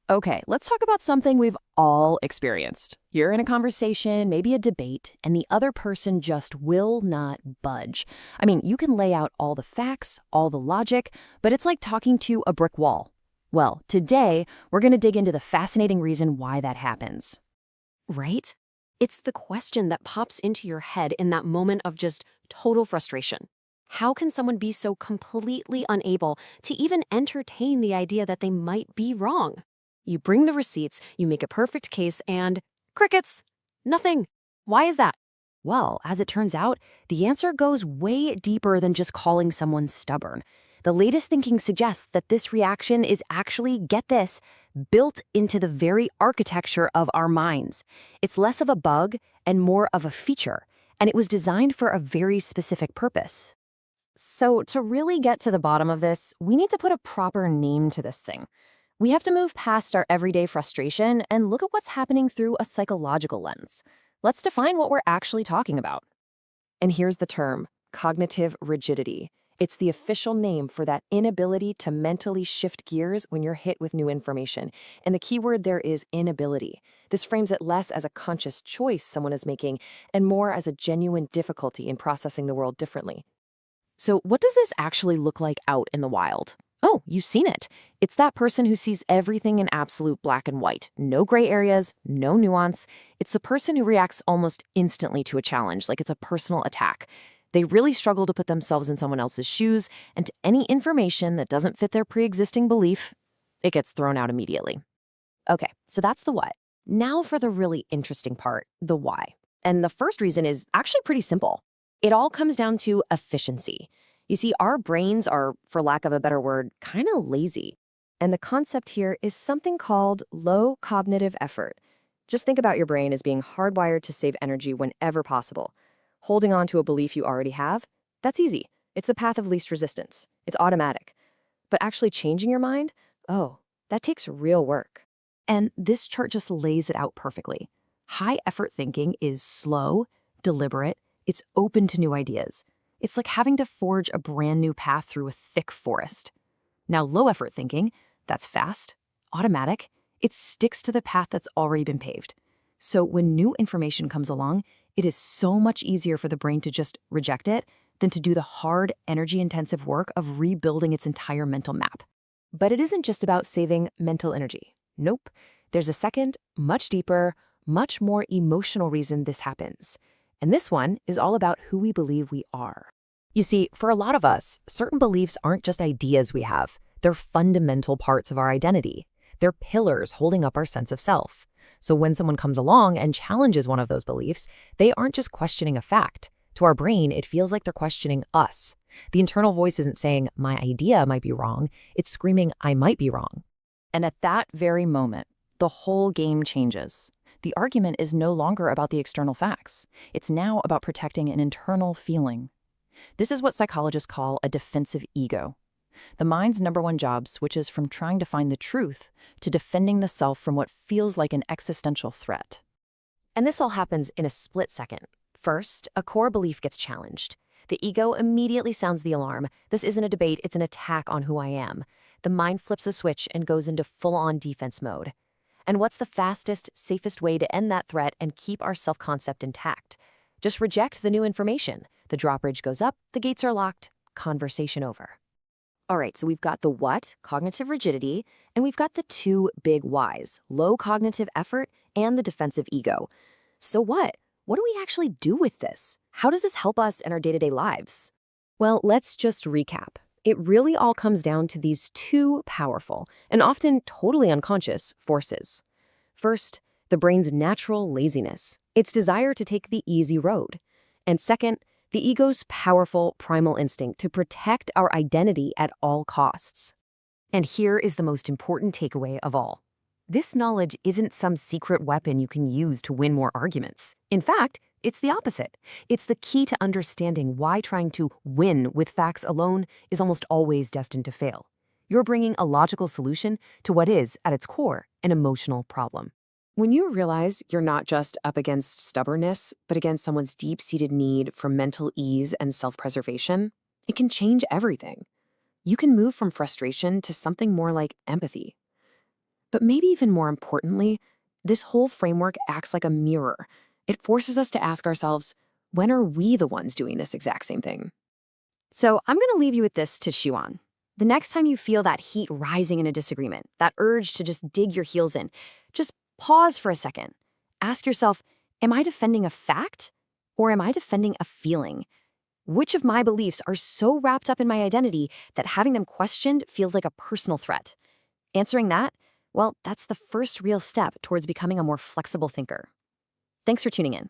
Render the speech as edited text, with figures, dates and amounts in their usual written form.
Okay, let's talk about something we've all experienced. You're in a conversation, maybe a debate, and the other person just will not budge. I mean, you can lay out all the facts, all the logic, but it's like talking to a brick wall. Well, today, we're going to dig into the fascinating reason why that happens. Right? It's the question that pops into your head in that moment of just total frustration. How can someone be so completely unable to even entertain the idea that they might be wrong? You bring the receipts, you make a perfect case, and crickets. Nothing. Why is that? Well, as it turns out, the answer goes way deeper than just calling someone stubborn. The latest thinking suggests that this reaction is actually, get this, built into the very architecture of our minds. It's less of a bug and more of a feature, and it was designed for a very specific purpose. So, to really get to the bottom of this, we need to put a proper name to this thing. We have to move past our everyday frustration and look at what's happening through a psychological lens. Let's define what we're actually talking about. And here's the term, cognitive rigidity. It's the official name for that inability to mentally shift gears when you're hit with new information. And the key word there is inability. This frames it less as a conscious choice someone is making and more as a genuine difficulty in processing the world differently. So what does this actually look like out in the wild? Oh, you've seen it. It's that person who sees everything in absolute black and white. No gray areas, no nuance. It's the person who reacts almost instantly to a challenge, like it's a personal attack. They really struggle to put themselves in someone else's shoes, and to any information that doesn't fit their pre-existing belief, it gets thrown out immediately. Okay, so that's the what. Now for the really interesting part, the why. And the first reason is actually pretty simple. It all comes down to efficiency. You see, our brains are, for lack of a better word, kind of lazy. And the concept here is something called low cognitive effort. Just think about your brain as being hardwired to save energy whenever possible. Holding on to a belief you already have, that's easy. It's the path of least resistance. It's automatic. But actually changing your mind, oh, that takes real work. And this chart just lays it out perfectly. High effort thinking is slow, deliberate, it's open to new ideas. It's like having to forge a brand new path through a thick forest. Now, low effort thinking, that's fast, automatic, it sticks to the path that's already been paved. So when new information comes along, it is so much easier for the brain to just reject it than to do the hard, energy-intensive work of rebuilding its entire mental map. But it isn't just about saving mental energy. Nope. There's a second, much deeper, much more emotional reason this happens. And this one is all about who we believe we are. You see, for a lot of us, certain beliefs aren't just ideas we have. They're fundamental parts of our identity. They're pillars holding up our sense of self. So when someone comes along and challenges one of those beliefs, they aren't just questioning a fact. To our brain, it feels like they're questioning us. The internal voice isn't saying, my idea might be wrong. It's screaming, I might be wrong. And at that very moment, the whole game changes. The argument is no longer about the external facts. It's now about protecting an internal feeling. This is what psychologists call a defensive ego. The mind's number one job switches from trying to find the truth to defending the self from what feels like an existential threat. And this all happens in a split second. First, a core belief gets challenged. The ego immediately sounds the alarm. This isn't a debate, it's an attack on who I am. The mind flips a switch and goes into full-on defense mode. And what's the fastest, safest way to end that threat and keep our self-concept intact? Just reject the new information. The drawbridge goes up, the gates are locked, conversation over. All right, so we've got the what, cognitive rigidity, and we've got the two big whys, low cognitive effort and the defensive ego. So what? What do we actually do with this? How does this help us in our day-to-day lives? Well, let's just recap. It really all comes down to these two powerful, and often totally unconscious, forces. First, the brain's natural laziness, its desire to take the easy road. And second, the ego's powerful primal instinct to protect our identity at all costs. And here is the most important takeaway of all. This knowledge isn't some secret weapon you can use to win more arguments. In fact, it's the opposite. It's the key to understanding why trying to win with facts alone is almost always destined to fail. You're bringing a logical solution to what is, at its core, an emotional problem. When you realize you're not just up against stubbornness, but against someone's deep-seated need for mental ease and self-preservation, it can change everything. You can move from frustration to something more like empathy. But maybe even more importantly, this whole framework acts like a mirror. It forces us to ask ourselves, when are we the ones doing this exact same thing? So I'm going to leave you with this to chew on. The next time you feel that heat rising in a disagreement, that urge to just dig your heels in, just pause for a second. Ask yourself, am I defending a fact or am I defending a feeling? Which of my beliefs are so wrapped up in my identity that having them questioned feels like a personal threat? Answering that, well, that's the first real step towards becoming a more flexible thinker. Thanks for tuning in.